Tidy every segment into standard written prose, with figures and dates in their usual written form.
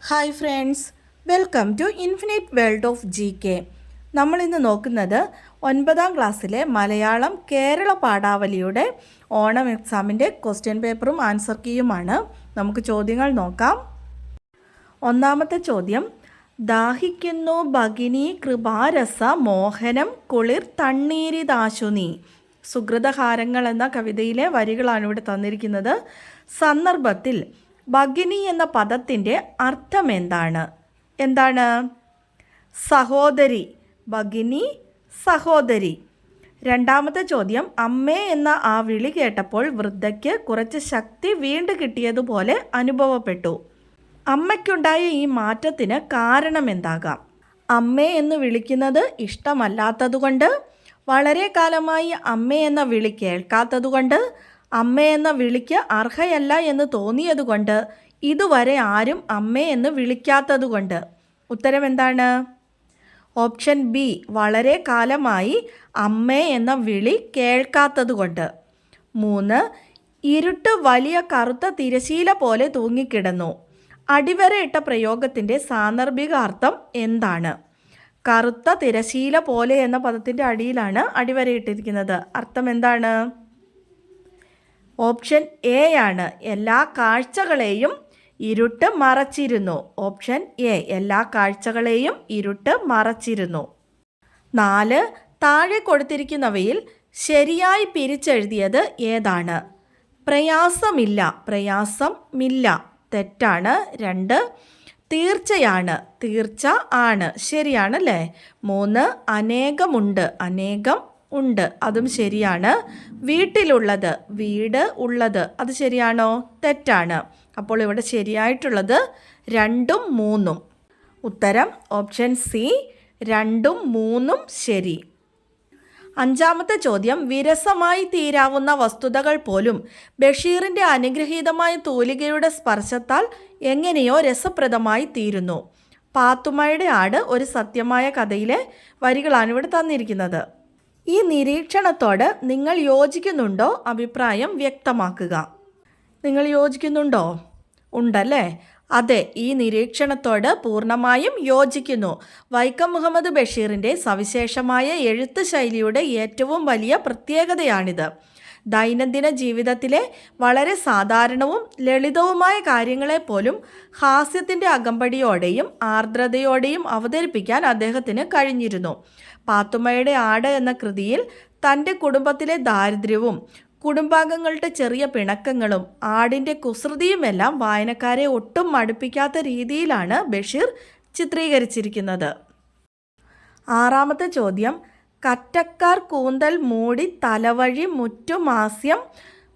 Hi friends, welcome to infinite world of GK. നമ്മളിന്ന് നോക്കുന്നത് 9ാം ക്ലാസ്സിലെ മലയാളം കേരള പാഠാവലിയുടെ ഓണം എക്സാമിൻ്റെ ക്വസ്റ്റ്യൻ പേപ്പറും ആൻസർ കീയുമാണ്. നമുക്ക് ചോദ്യങ്ങൾ നോക്കാം. ഒന്നാമത്തെ ചോദ്യം, ദാഹിക്കുന്നു ഭഗിനി കൃപാരസ മോഹനം കുളിർ തണ്ണീരിതാശുനി. സുഹൃതഹാരങ്ങൾ എന്ന കവിതയിലെ വരികളാണ് ഇവിടെ തന്നിരിക്കുന്നത്. സന്ദർഭത്തിൽ ഭഗിനി എന്ന പദത്തിൻ്റെ അർത്ഥം എന്താണ്? സഹോദരി. ഭഗിനി സഹോദരി. രണ്ടാമത്തെ ചോദ്യം, അമ്മേ എന്ന ആ വിളി കേട്ടപ്പോൾ വൃദ്ധയ്ക്ക് കുറച്ച് ശക്തി വീണ്ടും കിട്ടിയതുപോലെ അനുഭവപ്പെട്ടു. അമ്മയ്ക്കുണ്ടായ ഈ മാറ്റത്തിന് കാരണം എന്താകാം? അമ്മേ എന്ന് വിളിക്കുന്നത് ഇഷ്ടമല്ലാത്തതുകൊണ്ട്, വളരെ കാലമായി അമ്മേ എന്ന വിളി കേൾക്കാത്തതുകൊണ്ട്, അമ്മ എന്ന വിളിക്ക് അർഹയല്ല എന്ന് തോന്നിയതുകൊണ്ട്, ഇതുവരെ ആരും അമ്മേ എന്ന് വിളിക്കാത്തതുകൊണ്ട്. ഉത്തരം എന്താണ്? ഓപ്ഷൻ ബി, വളരെ കാലമായി അമ്മേ എന്ന വിളി കേൾക്കാത്തതുകൊണ്ട്. 3, ഇരുട്ട് വലിയ കറുത്ത തിരശീല പോലെ തൂങ്ങിക്കിടന്നു. അടിവരയിട്ട പ്രയോഗത്തിൻ്റെ സാന്ദർഭികാർത്ഥം എന്താണ്? കറുത്ത തിരശീല പോലെ എന്ന പദത്തിൻ്റെ അടിയിലാണ് അടിവരയിട്ടിരിക്കുന്നത്. അർത്ഥം എന്താണ്? ഓപ്ഷൻ എ ആണ്, എല്ലാ കാഴ്ചകളെയും ഇരുട്ട് മറച്ചിരുന്നു. ഓപ്ഷൻ എ, എല്ലാ കാഴ്ചകളെയും ഇരുട്ട് മറച്ചിരുന്നു. 4, താഴെ കൊടുത്തിരിക്കുന്നവയിൽ ശരിയായി പിരിച്ചെഴുതിയത് ഏതാണ്? പ്രയാസമില്ല. പ്രയാസമില്ല തെറ്റാണ്. 2, തീർച്ചയാണ്. തീർച്ച ആണ് ശരിയാണല്ലേ. 3, അനേകമുണ്ട്. അനേകം ഉണ്ട്, അതും ശരിയാണ്. വീട്ടിലുള്ളത്. വീട് ഉള്ളത്, അത് ശരിയാണോ? തെറ്റാണ്. അപ്പോൾ ഇവിടെ ശരിയായിട്ടുള്ളത് 2ഉം 3ഉം. ഉത്തരം ഓപ്ഷൻ സി, 2ഉം 3ഉം ശരി. 5ാമത്തെ ചോദ്യം, വിരസമായി തീരാവുന്ന വസ്തുതകൾ പോലും ബഷീറിൻ്റെ അനുഗ്രഹീതമായ തൂലികയുടെ സ്പർശത്താൽ എങ്ങനെയോ രസപ്രദമായി തീരുന്നു. പാത്തുമ്മയുടെ ആട് ഒരു സത്യമായ കഥയിലെ വരികളാണ് ഇവിടെ തന്നിരിക്കുന്നത്. ഈ നിരീക്ഷണത്തോട് നിങ്ങൾ യോജിക്കുന്നുണ്ടോ? അഭിപ്രായം വ്യക്തമാക്കുക. നിങ്ങൾ യോജിക്കുന്നുണ്ടോ? ഉണ്ടല്ലേ? അതെ, ഈ നിരീക്ഷണത്തോട് പൂർണ്ണമായും യോജിക്കുന്നു. വൈക്കം മുഹമ്മദ് ബഷീറിൻ്റെ സവിശേഷമായ എഴുത്ത് ശൈലിയുടെ ഏറ്റവും വലിയ പ്രത്യേകതയാണിത്. ദൈനംദിന ജീവിതത്തിലെ വളരെ സാധാരണവും ലളിതവുമായ കാര്യങ്ങളെപ്പോലും ഹാസ്യത്തിൻ്റെ അകമ്പടിയോടെയും ആർദ്രതയോടെയും അവതരിപ്പിക്കാൻ അദ്ദേഹത്തിന് കഴിഞ്ഞിരുന്നു. പാത്തുമ്മയുടെ ആട് എന്ന കൃതിയിൽ തൻ്റെ കുടുംബത്തിലെ ദാരിദ്ര്യവും കുടുംബാംഗങ്ങളുടെ ചെറിയ പിണക്കങ്ങളും ആടിൻ്റെ കുസൃതിയുമെല്ലാം വായനക്കാരെ ഒട്ടും മടുപ്പിക്കാത്ത രീതിയിലാണ് ബഷീർ ചിത്രീകരിച്ചിരിക്കുന്നത്. 6ാമത്തെ ചോദ്യം, കറ്റക്കാർ കൂന്തൽ മൂടി തലവഴി മുറ്റുമാസ്യം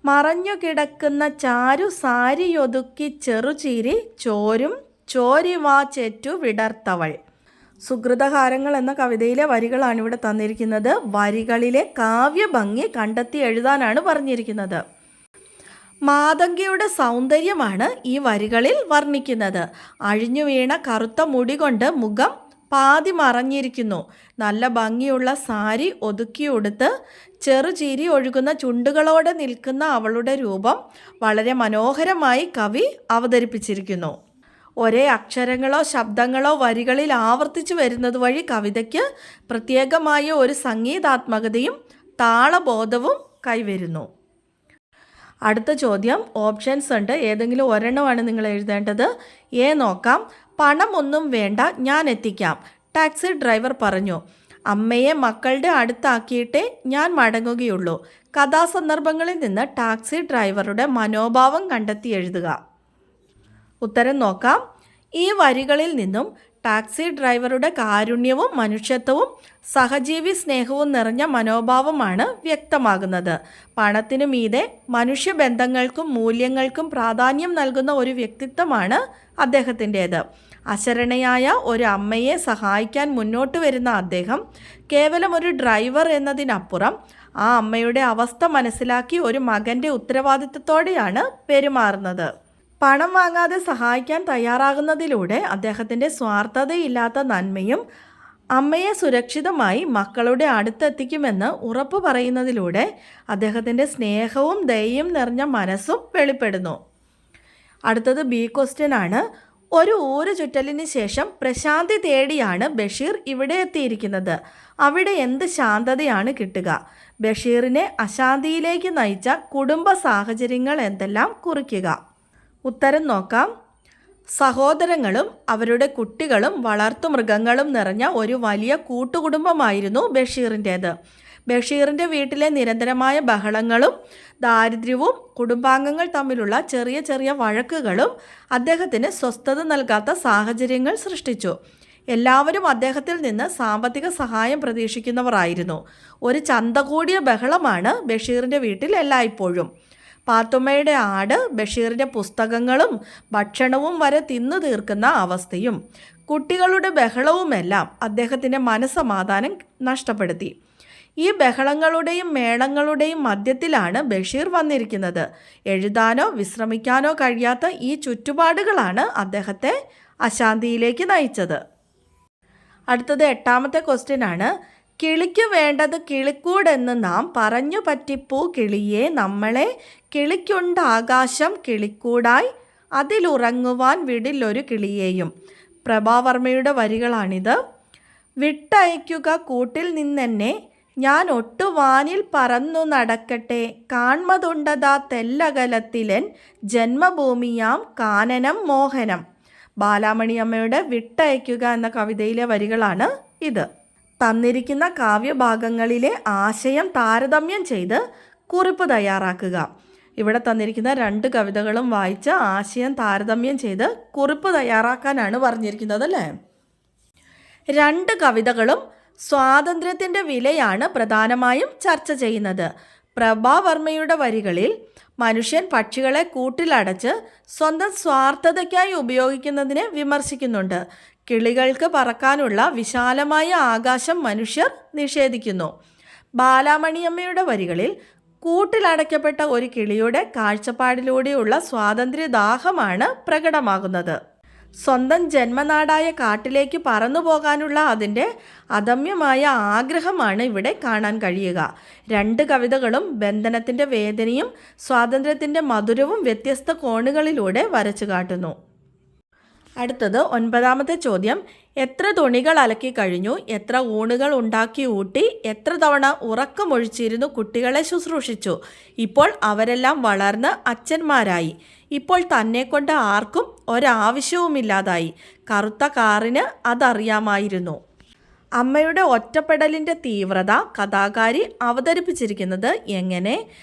മറഞ്ഞു കിടക്കുന്ന ചാരു സാരിയൊതുക്കി ചെറുചീരി ചോരും ചോരിവാ ചെറ്റു വിടർത്തവൾ. സുഹൃതഹാരങ്ങൾ എന്ന കവിതയിലെ വരികളാണ് ഇവിടെ തന്നിരിക്കുന്നത്. വരികളിലെ കാവ്യഭംഗി കണ്ടെത്തി എഴുതാനാണ് പറഞ്ഞിരിക്കുന്നത്. മാതങ്കിയുടെ സൗന്ദര്യമാണ് ഈ വരികളിൽ വർണ്ണിക്കുന്നത്. അഴിഞ്ഞു വീണ കറുത്ത മുടി കൊണ്ട് മുഖം പാതി മറഞ്ഞിരിക്കുന്നു. നല്ല ഭംഗിയുള്ള സാരി ഒതുക്കിയുടുത്ത് ചെറുചീരി ഒഴുകുന്ന ചുണ്ടുകളോടെ നിൽക്കുന്ന അവളുടെ രൂപം വളരെ മനോഹരമായി കവി അവതരിപ്പിച്ചിരിക്കുന്നു. ഒരേ അക്ഷരങ്ങളോ ശബ്ദങ്ങളോ വരികളിൽ ആവർത്തിച്ചു വരുന്നത് വഴി കവിതയ്ക്ക് പ്രത്യേകമായ ഒരു സംഗീതാത്മകതയും താളബോധവും കൈവരുന്നു. അടുത്ത ചോദ്യം, ഓപ്ഷൻസ് ഉണ്ട്. ഏതെങ്കിലും ഒരെണ്ണമാണ് നിങ്ങൾ എഴുതേണ്ടത്. എ നോക്കാം. പണമൊന്നും വേണ്ട, ഞാൻ എത്തിക്കാം, ടാക്സി ഡ്രൈവർ പറഞ്ഞു. അമ്മയെ മക്കളുടെ അടുത്താക്കിയിട്ടേ ഞാൻ മടങ്ങുകയുള്ളൂ. കഥാസന്ദർഭങ്ങളിൽ നിന്ന് ടാക്സി ഡ്രൈവറുടെ മനോഭാവം കണ്ടെത്തി എഴുതുക. ഉത്തരം നോക്കാം. ഈ വരികളിൽ നിന്നും ടാക്സി ഡ്രൈവറുടെ കാരുണ്യവും മനുഷ്യത്വവും സഹജീവി സ്നേഹവും നിറഞ്ഞ മനോഭാവമാണ് വ്യക്തമാകുന്നത്. പണത്തിനു മീതെ മനുഷ്യബന്ധങ്ങൾക്കും മൂല്യങ്ങൾക്കും പ്രാധാന്യം നൽകുന്ന ഒരു വ്യക്തിത്വമാണ് അദ്ദേഹത്തിൻ്റേത്. അശരണയായ ഒരു അമ്മയെ സഹായിക്കാൻ മുന്നോട്ട് വരുന്ന അദ്ദേഹം കേവലം ഒരു ഡ്രൈവർ എന്നതിനപ്പുറം ആ അമ്മയുടെ അവസ്ഥ മനസ്സിലാക്കി ഒരു മകൻ്റെ ഉത്തരവാദിത്തത്തോടെയാണ് പെരുമാറുന്നത്. പണം വാങ്ങാതെ സഹായിക്കാൻ തയ്യാറാകുന്നതിലൂടെ അദ്ദേഹത്തിൻ്റെ സ്വാർത്ഥതയില്ലാത്ത നന്മയും അമ്മയെ സുരക്ഷിതമായി മക്കളുടെ അടുത്തെത്തിക്കുമെന്ന് ഉറപ്പു പറയുന്നതിലൂടെ അദ്ദേഹത്തിൻ്റെ സ്നേഹവും ദയയും നിറഞ്ഞ മനസ്സും വെളിപ്പെടുന്നു. അടുത്തത് ബി ക്വസ്റ്റ്യൻ ആണ്. ഒരു ഊരു ചുറ്റലിന് ശേഷം പ്രശാന്തി തേടിയാണ് ബഷീർ ഇവിടെ എത്തിയിരിക്കുന്നത്. അവിടെ എന്ത് ശാന്തതയാണ് കിട്ടുക? ബഷീറിനെ അശാന്തിയിലേക്ക് നയിച്ച കുടുംബ സാഹചര്യങ്ങൾ എന്തെല്ലാം കുറിക്കുക? ഉത്തരം നോക്കാം. സഹോദരങ്ങളും അവരുടെ കുട്ടികളും വളർത്തുമൃഗങ്ങളും നിറഞ്ഞ ഒരു വലിയ കൂട്ടുകുടുംബമായിരുന്നു ബഷീറിൻ്റേത്. ബഷീറിൻ്റെ വീട്ടിലെ നിരന്തരമായ ബഹളങ്ങളും ദാരിദ്ര്യവും കുടുംബാംഗങ്ങൾ തമ്മിലുള്ള ചെറിയ ചെറിയ വഴക്കുകളും അദ്ദേഹത്തിന് സ്വസ്ഥത നൽകാത്ത സാഹചര്യങ്ങൾ സൃഷ്ടിച്ചു. എല്ലാവരും അദ്ദേഹത്തിൽ നിന്ന് സാമ്പത്തിക സഹായം പ്രതീക്ഷിക്കുന്നവരായിരുന്നു. ഒരു ചന്ത കൂടിയ ബഹളമാണ് ബഷീറിൻ്റെ വീട്ടിൽ എല്ലായ്പ്പോഴും. പാത്തുമ്മയുടെ ആട് ബഷീറിൻ്റെ പുസ്തകങ്ങളും ഭക്ഷണവും വരെ തിന്നു തീർക്കുന്ന അവസ്ഥയും കുട്ടികളുടെ ബഹളവുമെല്ലാം അദ്ദേഹത്തിൻ്റെ മനസ്സമാധാനം നഷ്ടപ്പെടുത്തി. ഈ ബഹളങ്ങളുടെയും മേളങ്ങളുടെയും മധ്യത്തിലാണ് ബഷീർ വന്നിരിക്കുന്നത്. എഴുതാനോ വിശ്രമിക്കാനോ കഴിയാത്ത ഈ ചുറ്റുപാടുകളാണ് അദ്ദേഹത്തെ അശാന്തിയിലേക്ക് നയിച്ചത്. അടുത്തത് 8ാമത്തെ ക്വസ്റ്റ്യൻ ആണ്. കിളിക്ക് വേണ്ടത് കിളിക്കൂടെന്ന് നാം പറഞ്ഞു പറ്റിപ്പൂ കിളിയെ നമ്മളെ കിളിക്കുണ്ട് ആകാശം കിളിക്കൂടായി അതിലുറങ്ങുവാൻ വിടില്ലൊരു കിളിയെയും. പ്രഭാവർമ്മയുടെ വരികളാണിത്. വിട്ടയക്കുക കൂട്ടിൽ നിന്നെന്നെ ഞാൻ ഒട്ടുവാനിൽ പറന്നു നടക്കട്ടെ കാൺമതുണ്ടതാ തെല്ലകലത്തിലെൻ ജന്മഭൂമിയാം കാനനം മോഹനം. ബാലാമണിയമ്മയുടെ വിട്ടയക്കുക എന്ന കവിതയിലെ വരികളാണ് ഇത്. തന്നിരിക്കുന്ന കാവ്യഭാഗങ്ങളിലെ ആശയം താരതമ്യം ചെയ്ത് കുറിപ്പ് തയ്യാറാക്കുക. ഇവിടെ തന്നിരിക്കുന്ന 2 കവിതകളും വായിച്ച് ആശയം താരതമ്യം ചെയ്ത് കുറിപ്പ് തയ്യാറാക്കാനാണ് പറഞ്ഞിരിക്കുന്നത് അല്ലേ. 2 കവിതകളും സ്വാതന്ത്ര്യത്തിൻ്റെ വിലയാണ് പ്രധാനമായും ചർച്ച ചെയ്യുന്നത്. പ്രഭാവർമ്മയുടെ വരികളിൽ മനുഷ്യൻ പക്ഷികളെ കൂട്ടിലടച്ച് സ്വന്തം സ്വാർത്ഥതയ്ക്കായി ഉപയോഗിക്കുന്നതിനെ വിമർശിക്കുന്നുണ്ട്. കിളികൾക്ക് പറക്കാനുള്ള വിശാലമായ ആകാശം മനുഷ്യർ നിഷേധിക്കുന്നു. ബാലാമണിയമ്മയുടെ വരികളിൽ കൂട്ടിലടയ്ക്കപ്പെട്ട ഒരു കിളിയുടെ കാഴ്ചപ്പാടിലൂടെയുള്ള സ്വാതന്ത്ര്യദാഹമാണ് പ്രകടമാകുന്നത്. സ്വന്തം ജന്മനാടായ കാട്ടിലേക്ക് പറന്നു പോകാനുള്ള അതിൻ്റെ അദമ്യമായ ആഗ്രഹമാണ് ഇവിടെ കാണാൻ കഴിയുക. 2 കവിതകളും ബന്ധനത്തിൻ്റെ വേദനയും സ്വാതന്ത്ര്യത്തിൻ്റെ മധുരവും വ്യത്യസ്ത കോണുകളിലൂടെ വരച്ചു കാട്ടുന്നു. അടുത്തത് 9ാമത്തെ ചോദ്യം. എത്ര തുണികൾ അലക്കി കഴിഞ്ഞു? എത്ര ഊണുകൾ ഉണ്ടാക്കി ഊട്ടി? എത്ര തവണ ഉറക്കമൊഴിച്ചിരുന്നു കുട്ടികളെ ശുശ്രൂഷിച്ചു? ഇപ്പോൾ അവരെല്ലാം വളർന്ന് അച്ഛന്മാരായി. ഇപ്പോൾ തന്നെക്കൊണ്ട് ആർക്കും ഒരാവശ്യവുമില്ലാതായി. കറുത്ത കാറിന് അതറിയാമായിരുന്നു. അമ്മയുടെ ഒറ്റപ്പെടലിൻ്റെ തീവ്രത കഥാകാരി അവതരിപ്പിച്ചിരിക്കുന്നത് എങ്ങനെ?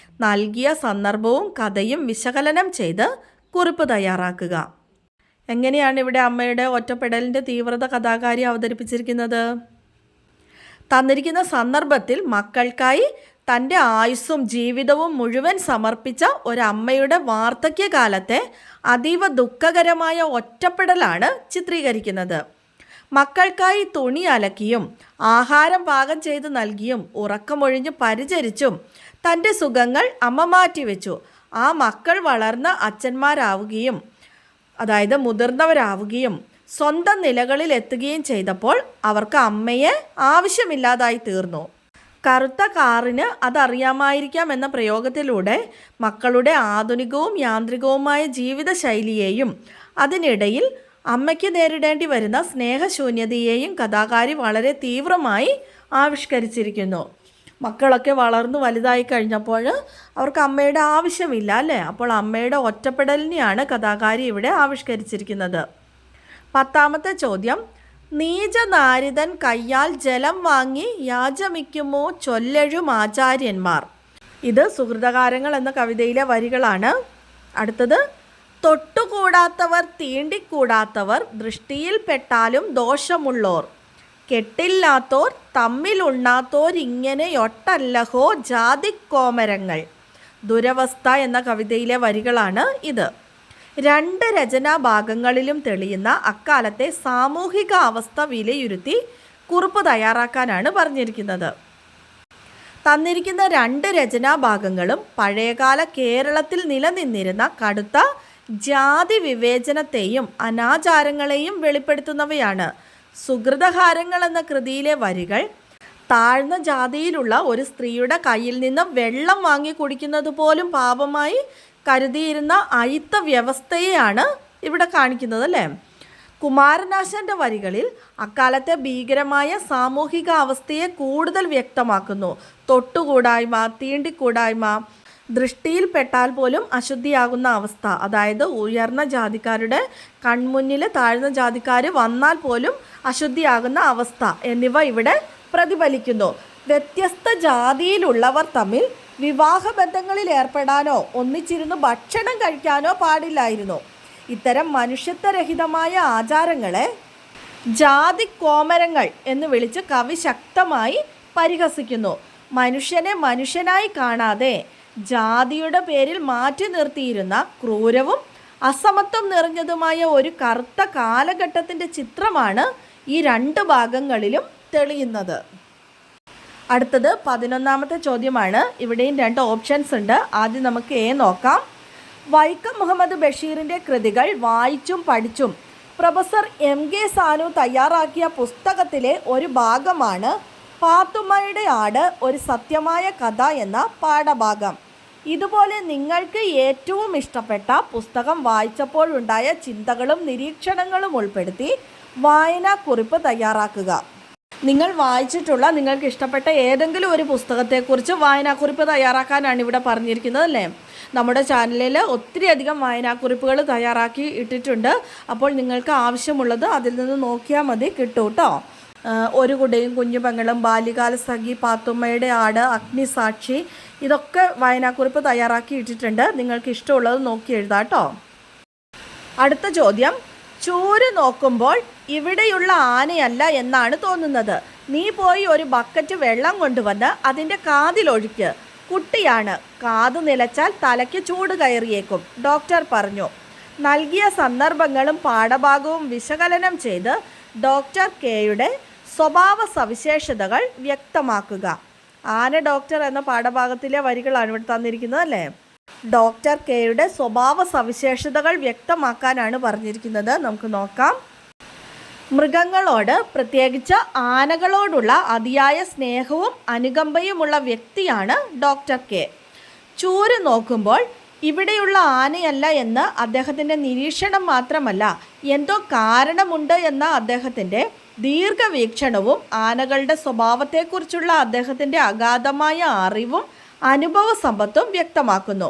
നൽകിയ സന്ദർഭവും കഥയും വിശകലനം ചെയ്ത് കുറിപ്പ് തയ്യാറാക്കുക. എങ്ങനെയാണ് ഇവിടെ അമ്മയുടെ ഒറ്റപ്പെടലിൻ്റെ തീവ്രത കഥാകാരി അവതരിപ്പിച്ചിരിക്കുന്നത്? തന്നിരിക്കുന്ന സന്ദർഭത്തിൽ മക്കൾക്കായി തൻ്റെ ആയുസ്സും ജീവിതവും മുഴുവൻ സമർപ്പിച്ച ഒരമ്മയുടെ വാർദ്ധക്യകാലത്തെ അതീവ ദുഃഖകരമായ ഒറ്റപ്പെടലാണ് ചിത്രീകരിക്കുന്നത്. മക്കൾക്കായി തുണി അലക്കിയും ആഹാരം പാകം ചെയ്ത് നൽകിയും ഉറക്കമൊഴിഞ്ഞ് പരിചരിച്ചും തൻ്റെ സുഖങ്ങൾ അമ്മ മാറ്റിവെച്ചു. ആ മക്കൾ വളർന്ന് അച്ഛന്മാരാവുകയും അതായത് മുതിർന്നവരാവുകയും സ്വന്തം നിലകളിൽ എത്തുകയും ചെയ്തപ്പോൾ അവർക്ക് അമ്മയെ ആവശ്യമില്ലാതായി തീർന്നു. കറുത്ത കാറിന് അതറിയാമായിരിക്കാം എന്ന പ്രയോഗത്തിലൂടെ മക്കളുടെ ആധുനികവും യാന്ത്രികവുമായ ജീവിതശൈലിയെയും അതിനിടയിൽ അമ്മയ്ക്ക് നേരിടേണ്ടി വരുന്ന സ്നേഹശൂന്യതയെയും കഥാകാരി വളരെ തീവ്രമായി ആവിഷ്കരിച്ചിരിക്കുന്നു. മക്കളൊക്കെ വളർന്നു വലുതായി കഴിഞ്ഞപ്പോൾ അവർക്ക് അമ്മയുടെ ആവശ്യമില്ല അല്ലേ. അപ്പോൾ അമ്മയുടെ ഒറ്റപ്പെടലിനെയാണ് കഥാകാരി ഇവിടെ ആവിഷ്കരിച്ചിരിക്കുന്നത്. 10ാമത്തെ ചോദ്യം. നീചനാരിതൻ കയ്യാൽ ജലം വാങ്ങി യാചമിക്കുമോ ചൊല്ലഴും ആചാര്യന്മാർ. ഇത് സുഹൃതകാരങ്ങൾ എന്ന കവിതയിലെ വരികളാണ്. അടുത്തത്. തൊട്ടുകൂടാത്തവർ തീണ്ടിക്കൂടാത്തവർ ദൃഷ്ടിയിൽപ്പെട്ടാലും ദോഷമുള്ളോർ കെട്ടില്ലാത്തോർ തമ്മിലുണ്ണാത്തോർ ഇങ്ങനെയൊട്ടല്ലഹോ ജാതിക്കോമരങ്ങൾ. ദുരവസ്ഥ എന്ന കവിതയിലെ വരികളാണ് ഇത്. 2 രചനാഭാഗങ്ങളിലും തെളിയുന്ന അക്കാലത്തെ സാമൂഹിക അവസ്ഥ വിലയിരുത്തി കുറിപ്പ് തയ്യാറാക്കാനാണ് പറഞ്ഞിരിക്കുന്നത്. തന്നിരിക്കുന്ന 2 രചനാഭാഗങ്ങളും പഴയകാല കേരളത്തിൽ നിലനിന്നിരുന്ന കടുത്ത ജാതി വിവേചനത്തെയും അനാചാരങ്ങളെയും വെളിപ്പെടുത്തുന്നവയാണ്. സുഹൃതഹാരങ്ങൾ എന്ന കൃതിയിലെ വരികൾ താഴ്ന്ന ജാതിയിലുള്ള ഒരു സ്ത്രീയുടെ കയ്യിൽ നിന്ന് വെള്ളം വാങ്ങി കുടിക്കുന്നത് പോലും പാപമായി കരുതിയിരുന്ന അയിത്ത വ്യവസ്ഥയെയാണ് ഇവിടെ കാണിക്കുന്നത് അല്ലേ. കുമാരനാശാന്റെ വരികളിൽ അക്കാലത്തെ ഭീകരമായ സാമൂഹിക അവസ്ഥയെ കൂടുതൽ വ്യക്തമാക്കുന്നു. തൊട്ടുകൂടായ്മ, തീണ്ടിക്കൂടായ്മ, ദൃഷ്ടിയിൽപ്പെട്ടാൽ പോലും അശുദ്ധിയാകുന്ന അവസ്ഥ, അതായത് ഉയർന്ന ജാതിക്കാരുടെ കൺമുന്നിൽ താഴ്ന്ന ജാതിക്കാർ വന്നാൽ പോലും അശുദ്ധിയാകുന്ന അവസ്ഥ എന്നിവ ഇവിടെ പ്രതിഫലിക്കുന്നു. വ്യത്യസ്ത ജാതിയിലുള്ളവർ തമ്മിൽ വിവാഹബന്ധങ്ങളിൽ ഏർപ്പെടാനോ ഒന്നിച്ചിരുന്ന് ഭക്ഷണം കഴിക്കാനോ പാടില്ലായിരുന്നു. ഇത്തരം മനുഷ്യത്വരഹിതമായ ആചാരങ്ങളെ ജാതി കോമരങ്ങൾ എന്ന് വിളിച്ച് കവി ശക്തമായി പരിഹസിക്കുന്നു. മനുഷ്യനെ മനുഷ്യനായി കാണാതെ ജാതിയുടെ പേരിൽ മാറ്റി നിർത്തിയിരുന്ന ക്രൂരവും അസമത്വം നിറഞ്ഞതുമായ ഒരു കറുത്ത കാലഘട്ടത്തിൻ്റെ ചിത്രമാണ് ഈ രണ്ട് ഭാഗങ്ങളിലും തെളിയുന്നത്. അടുത്തത് 11ാമത്തെ ചോദ്യമാണ്. ഇവിടെയും 2 ഓപ്ഷൻസ് ഉണ്ട്. ആദ്യം നമുക്ക് എ നോക്കാം. വൈക്കം മുഹമ്മദ് ബഷീറിൻ്റെ കൃതികൾ വായിച്ചും പഠിച്ചും പ്രൊഫസർ MK സാനു തയ്യാറാക്കിയ പുസ്തകത്തിലെ ഒരു ഭാഗമാണ് പാത്തുമ്മയുടെ ആട് ഒരു സത്യമായ കഥ എന്ന പാഠഭാഗം. ഇതുപോലെ നിങ്ങൾക്ക് ഏറ്റവും ഇഷ്ടപ്പെട്ട പുസ്തകം വായിച്ചപ്പോഴുണ്ടായ ചിന്തകളും നിരീക്ഷണങ്ങളും ഉൾപ്പെടുത്തി വായനാക്കുറിപ്പ് തയ്യാറാക്കുക. നിങ്ങൾ വായിച്ചിട്ടുള്ള നിങ്ങൾക്ക് ഇഷ്ടപ്പെട്ട ഏതെങ്കിലും ഒരു പുസ്തകത്തെക്കുറിച്ച് വായനാക്കുറിപ്പ് തയ്യാറാക്കാനാണ് ഇവിടെ പറഞ്ഞിരിക്കുന്നത് അല്ലേ. നമ്മുടെ ചാനലിൽ ഒത്തിരി അധികം വായനാക്കുറിപ്പുകൾ തയ്യാറാക്കി ഇട്ടിട്ടുണ്ട്. അപ്പോൾ നിങ്ങൾക്ക് ആവശ്യമുള്ളത് അതിൽ നിന്ന് നോക്കിയാൽ മതി, കിട്ടും കേട്ടോ. ഒരു കുടയും കുഞ്ഞു പെങ്ങളും, ബാല്യകാല സഖി, പാത്തുമ്മയുടെ ആട്, അഗ്നിസാക്ഷി, ഇതൊക്കെ വായനാക്കുറിപ്പ് തയ്യാറാക്കി ഇട്ടിട്ടുണ്ട്. നിങ്ങൾക്ക് ഇഷ്ടമുള്ളത് നോക്കി എഴുതാം കേട്ടോ. അടുത്ത ചോദ്യം. ചൂര് നോക്കുമ്പോൾ ഇവിടെയുള്ള ആനയല്ല എന്നാണ് തോന്നുന്നത്. നീ പോയി ഒരു ബക്കറ്റ് വെള്ളം കൊണ്ടുവന്ന് അതിൻ്റെ കാതിലൊഴിക്ക്. കുട്ടിയാണ്, കാതു നിലച്ചാൽ തലയ്ക്ക് ചൂട് കയറിയേക്കും, ഡോക്ടർ പറഞ്ഞു. നൽകിയ സന്ദർഭങ്ങളും പാഠഭാഗവും വിശകലനം ചെയ്ത് ഡോക്ടർ കെയുടെ സ്വഭാവ സവിശേഷതകൾ വ്യക്തമാക്കുക. ആന ഡോക്ടർ എന്ന പാഠഭാഗത്തിലെ വരികളാണ് ഇവിടെ തന്നിരിക്കുന്നത് അല്ലേ. ഡോക്ടർ കെയുടെ സ്വഭാവ സവിശേഷതകൾ വ്യക്തമാക്കാനാണ് പറഞ്ഞിരിക്കുന്നത്. നമുക്ക് നോക്കാം. മൃഗങ്ങളോട്, പ്രത്യേകിച്ച് ആനകളോടുള്ള അതിയായ സ്നേഹവും അനുകമ്പയുമുള്ള വ്യക്തിയാണ് ഡോക്ടർ കെ. ചൂര് നോക്കുമ്പോൾ ഇവിടെയുള്ള ആനയല്ല എന്ന് അദ്ദേഹത്തിൻ്റെ നിരീക്ഷണം മാത്രമല്ല, എന്തോ കാരണമുണ്ട് എന്ന അദ്ദേഹത്തിൻ്റെ ദീർഘവീക്ഷണവും ആനകളുടെ സ്വഭാവത്തെക്കുറിച്ചുള്ള അദ്ദേഹത്തിൻ്റെ അഗാധമായ അറിവും അനുഭവ സമ്പത്തും വ്യക്തമാക്കുന്നു.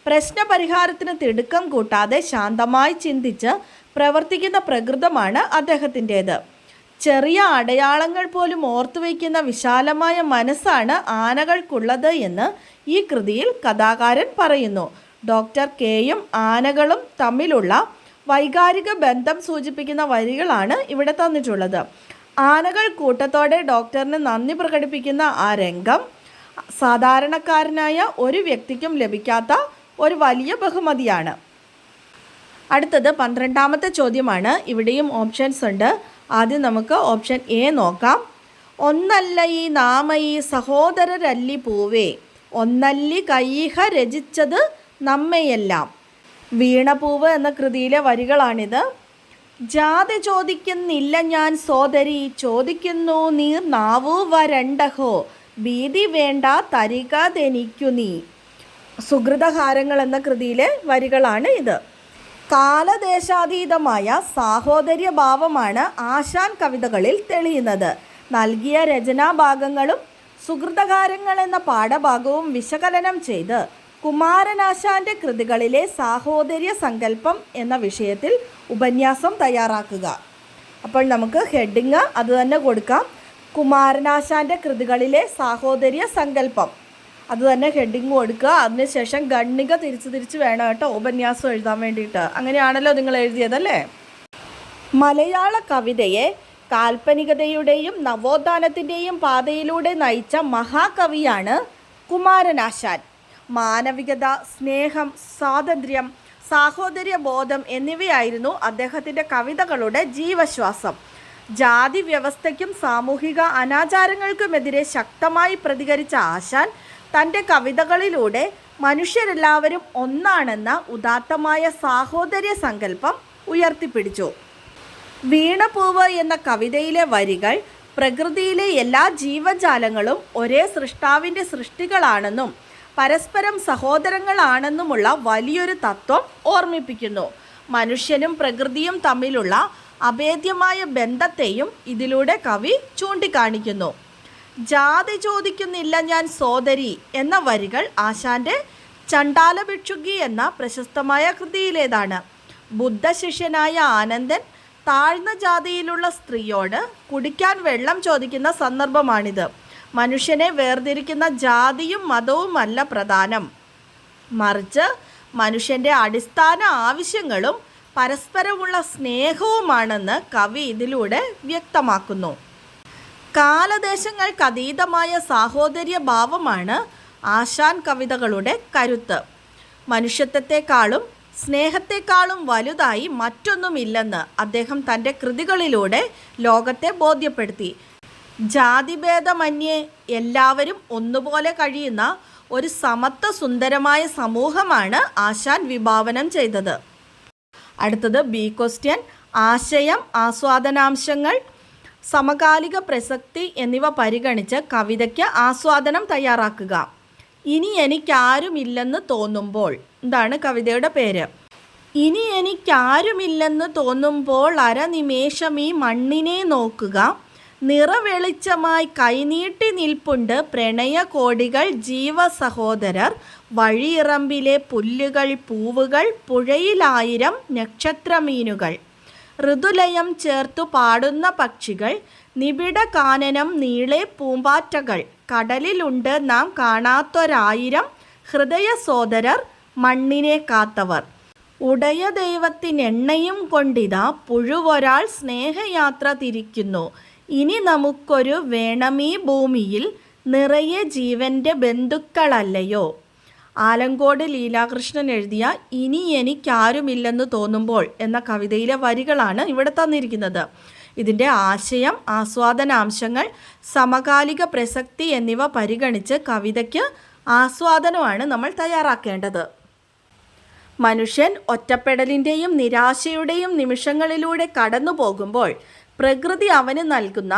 പ്രശ്നപരിഹാരത്തിന് തിടുക്കം കൂട്ടാതെ ശാന്തമായി ചിന്തിച്ച് പ്രവർത്തിക്കുന്ന പ്രകൃതമാണ് അദ്ദേഹത്തിൻ്റേത്. ചെറിയ അടയാളങ്ങൾ പോലും ഓർത്തുവയ്ക്കുന്ന വിശാലമായ മനസ്സാണ് ആനകൾക്കുള്ളത് എന്ന് ഈ കൃതിയിൽ കഥാകാരൻ പറയുന്നു. ഡോക്ടർ കെയും ആനകളും തമ്മിലുള്ള വൈകാരിക ബന്ധം സൂചിപ്പിക്കുന്ന വരികളാണ് ഇവിടെ തന്നിട്ടുള്ളത്. ആനകൾ കൂട്ടത്തോടെ ഡോക്ടറിന് നന്ദി പ്രകടിപ്പിക്കുന്ന ആ രംഗം സാധാരണക്കാരനായ ഒരു വ്യക്തിക്കും ലഭിക്കാത്ത ഒരു വലിയ ബഹുമതിയാണ്. അടുത്തത് 12ാമത്തെ ചോദ്യമാണ്. ഇവിടെയും ഓപ്ഷൻസ് ഉണ്ട്. ആദ്യം നമുക്ക് ഓപ്ഷൻ എ നോക്കാം. ഒന്നല്ല ഈ നാമയി സഹോദരരല്ലി പൂവേ, ഒന്നല്ലി കയ്യിഹ രചിച്ചത് നമ്മയെല്ലാം. വീണപൂവ് എന്ന കൃതിയിലെ വരികളാണിത്. ജാതി ചോദിക്കുന്നില്ല ഞാൻ സോദരി, ചോദിക്കുന്നു നീർ നാവു വരണ്ടഹോ, ഭീതി വേണ്ട തരികതെനിക്കു നീ. സുഹൃതഹാരങ്ങൾ എന്ന കൃതിയിലെ വരികളാണ് ഇത്. കാലദേശാതീതമായ സാഹോദര്യ ഭാവമാണ് ആശാൻ കവിതകളിൽ തെളിയുന്നത്. നൽകിയ രചനാഭാഗങ്ങളും സുഹൃതഹാരങ്ങൾ എന്ന പാഠഭാഗവും വിശകലനം ചെയ്ത് കുമാരനാശാൻ്റെ കൃതികളിലെ സാഹോദര്യ സങ്കല്പം എന്ന വിഷയത്തിൽ ഉപന്യാസം തയ്യാറാക്കുക. അപ്പോൾ നമുക്ക് ഹെഡിങ് അത് തന്നെ കൊടുക്കാം. കുമാരനാശാൻ്റെ കൃതികളിലെ സാഹോദര്യ സങ്കല്പം, അത് തന്നെ ഹെഡിങ് കൊടുക്കുക. അതിനുശേഷം ഗണ്ണിക തിരിച്ച് വേണം കേട്ടോ ഉപന്യാസം എഴുതാൻ വേണ്ടിയിട്ട്. അങ്ങനെയാണല്ലോ നിങ്ങൾ എഴുതിയതല്ലേ. മലയാള കവിതയെ കാൽപ്പനികതയുടെയും നവോത്ഥാനത്തിൻ്റെയും പാതയിലൂടെ നയിച്ച മഹാകവിയാണ് കുമാരനാശാൻ. മാനവികത, സ്നേഹം, സ്വാതന്ത്ര്യം, സാഹോദര്യബോധം എന്നിവയായിരുന്നു അദ്ദേഹത്തിൻ്റെ കവിതകളുടെ ജീവശ്വാസം. ജാതി വ്യവസ്ഥയ്ക്കും സാമൂഹിക അനാചാരങ്ങൾക്കുമെതിരെ ശക്തമായി പ്രതികരിച്ച ആശാൻ തൻ്റെ കവിതകളിലൂടെ മനുഷ്യരെല്ലാവരും ഒന്നാണെന്ന ഉദാത്തമായ സാഹോദര്യ സങ്കല്പം ഉയർത്തിപ്പിടിച്ചു. വീണപൂവ് എന്ന കവിതയിലെ വരികൾ പ്രകൃതിയിലെ എല്ലാ ജീവജാലങ്ങളും ഒരേ സൃഷ്ടാവിൻ്റെ സൃഷ്ടികളാണെന്നും പരസ്പരം സഹോദരങ്ങളാണെന്നുമുള്ള വലിയൊരു തത്വം ഓർമ്മിപ്പിക്കുന്നു. മനുഷ്യനും പ്രകൃതിയും തമ്മിലുള്ള അഭേദ്യമായ ബന്ധത്തെയും ഇതിലൂടെ കവി ചൂണ്ടിക്കാണിക്കുന്നു. ജാതി ചോദിക്കുന്നില്ല ഞാൻ സോദരി എന്ന വരികൾ ആശാന്റെ ചണ്ടാല ഭിക്ഷുകി എന്ന പ്രശസ്തമായ കൃതിയിലേതാണ്. ബുദ്ധശിഷ്യനായ ആനന്ദൻ താഴ്ന്ന ജാതിയിലുള്ള സ്ത്രീയോട് കുടിക്കാൻ വെള്ളം ചോദിക്കുന്ന സന്ദർഭമാണിത്. മനുഷ്യനെ വേർതിരിക്കുന്ന ജാതിയും മതവുമല്ല പ്രധാനം, മറിച്ച് മനുഷ്യൻ്റെ അടിസ്ഥാന ആവശ്യങ്ങളും പരസ്പരമുള്ള സ്നേഹവുമാണെന്ന് കവി ഇതിലൂടെ വ്യക്തമാക്കുന്നു. കാലദേശങ്ങൾക്കതീതമായ സാഹോദര്യ ഭാവമാണ് ആശാൻ കവിതകളുടെ കരുത്ത്. മനുഷ്യത്വത്തെക്കാളും സ്നേഹത്തെക്കാളും വലുതായി മറ്റൊന്നുമില്ലെന്ന് അദ്ദേഹം തൻ്റെ കൃതികളിലൂടെ ലോകത്തെ ബോധ്യപ്പെടുത്തി. ജാതിഭേദമന്യേ എല്ലാവരും ഒന്നുപോലെ കഴിയുന്ന ഒരു സമത്വ സുന്ദരമായ സമൂഹമാണ് ആശാൻ വിഭാവനം ചെയ്തത്. അടുത്തത് ബി ക്വസ്റ്റ്യൻ. ആശയം, ആസ്വാദനാംശങ്ങൾ, സമകാലിക പ്രസക്തി എന്നിവ പരിഗണിച്ച് കവിതയ്ക്ക് ആസ്വാദനം തയ്യാറാക്കുക. ഇനി എനിക്കാരുമില്ലെന്ന് തോന്നുമ്പോൾ, ഇതാണ് കവിതയുടെ പേര്. ഇനി എനിക്കാരുമില്ലെന്ന് തോന്നുമ്പോൾ അരനിമേഷം ഈ മണ്ണിനെ നോക്കുക, നിറവെളിച്ചമായി കൈനീട്ടി നിൽപ്പുണ്ട് പ്രണയകോടികൾ ജീവസഹോദരർ, വഴിയിറമ്പിലെ പുല്ലുകൾ പൂവുകൾ, പുഴയിലായിരം നക്ഷത്രമീനുകൾ, ഋതുലയം ചേർത്തു പാടുന്ന പക്ഷികൾ, നിബിഡ കാനനം നീളെ പൂമ്പാറ്റകൾ, കടലിലുണ്ട് നാം കാണാത്തൊരായിരം ഹൃദയ സോദരർ, മണ്ണിനെ കാത്തവർ, ഉടയ ദൈവത്തിനെണ്ണയും കൊണ്ടിതാ പുഴുവൊരാൾ സ്നേഹയാത്ര തിരിക്കുന്നു, ഇനി നമുക്കൊരു വേണമീ ഭൂമിയിൽ നിറയെ ജീവൻ്റെ ബന്ധുക്കളല്ലയോ. ആലങ്കോട് ലീലാകൃഷ്ണൻ എഴുതിയ ഇനി എനിക്കാരുമില്ലെന്ന് തോന്നുമ്പോൾ എന്ന കവിതയിലെ വരികളാണ് ഇവിടെ തന്നിരിക്കുന്നത്. ഇതിൻ്റെ ആശയം, ആസ്വാദനാംശങ്ങൾ, സമകാലിക പ്രസക്തി എന്നിവ പരിഗണിച്ച് കവിതയ്ക്ക് ആസ്വാദനമാണ് നമ്മൾ തയ്യാറാക്കേണ്ടത്. മനുഷ്യൻ ഒറ്റപ്പെടലിൻ്റെയും നിരാശയുടെയും നിമിഷങ്ങളിലൂടെ കടന്നു പോകുമ്പോൾ പ്രകൃതി അവന് നൽകുന്ന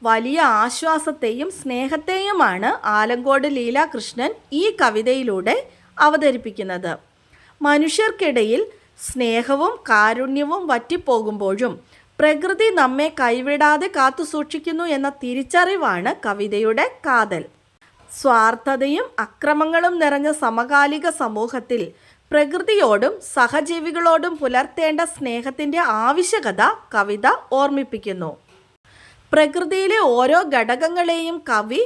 വലിയ ആശ്വാസത്തെയും സ്നേഹത്തെയുമാണ് ആലങ്കോട് ലീലാകൃഷ്ണൻ ഈ കവിതയിലൂടെ അവതരിപ്പിക്കുന്നത്. മനുഷ്യർക്കിടയിൽ സ്നേഹവും കാരുണ്യവും വറ്റിപ്പോകുമ്പോഴും പ്രകൃതി നമ്മെ കൈവിടാതെ കാത്തു സൂക്ഷിക്കുന്നു എന്ന തിരിച്ചറിവാണ് കവിതയുടെ കാതൽ. സ്വാർത്ഥതയും അക്രമങ്ങളും നിറഞ്ഞ സമകാലിക സമൂഹത്തിൽ പ്രകൃതിയോടും സഹജീവികളോടും പുലർത്തേണ്ട സ്നേഹത്തിൻ്റെ ആവശ്യകത കവിത ഓർമ്മിപ്പിക്കുന്നു. പ്രകൃതിയിലെ ഓരോ ഘടകങ്ങളെയും കവി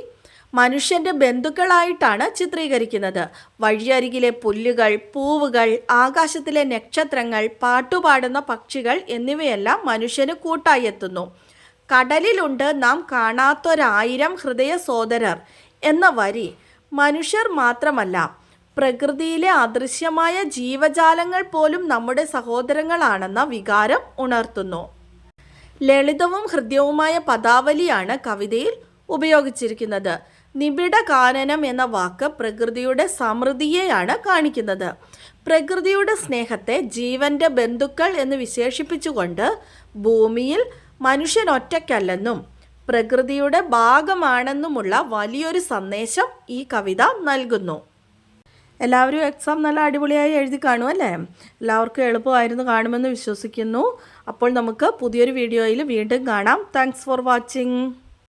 മനുഷ്യൻ്റെ ബന്ധുക്കളായിട്ടാണ് ചിത്രീകരിക്കുന്നത്. വഴിയരികിലെ പുല്ലുകൾ, പൂവുകൾ, ആകാശത്തിലെ നക്ഷത്രങ്ങൾ, പാട്ടുപാടുന്ന പക്ഷികൾ എന്നിവയെല്ലാം മനുഷ്യന് കൂട്ടായി എത്തുന്നു. കടലിലുണ്ട് നാം കാണാത്തൊരായിരം ഹൃദയ സോദരർ എന്ന വരി മനുഷ്യർ മാത്രമല്ല, പ്രകൃതിയിലെ അദൃശ്യമായ ജീവജാലങ്ങൾ പോലും നമ്മുടെ സഹോദരങ്ങളാണെന്ന വികാരം ഉണർത്തുന്നു. ലളിതവും ഹൃദ്യവുമായ പദാവലിയാണ് കവിതയിൽ ഉപയോഗിച്ചിരിക്കുന്നത്. നിബിഡ കാനനം എന്ന വാക്ക് പ്രകൃതിയുടെ സമൃദ്ധിയെയാണ് കാണിക്കുന്നത്. പ്രകൃതിയുടെ സ്നേഹത്തെ ജീവൻ്റെ ബന്ധുക്കൾ എന്ന് വിശേഷിപ്പിച്ചുകൊണ്ട് ഭൂമിയിൽ മനുഷ്യൻ ഒറ്റയ്ക്കല്ലെന്നും പ്രകൃതിയുടെ ഭാഗമാണെന്നുമുള്ള വലിയൊരു സന്ദേശം ഈ കവിത നൽകുന്നു. എല്ലാവരും എക്സാം നല്ല അടിപൊളിയായി എഴുതി കാണുമല്ലേ? എല്ലാവർക്കും എളുപ്പമായിരുന്നു കാണുമെന്ന് വിശ്വസിക്കുന്നു. അപ്പോൾ നമുക്ക് പുതിയൊരു വീഡിയോയിൽ വീണ്ടും കാണാം. Thanks for watching.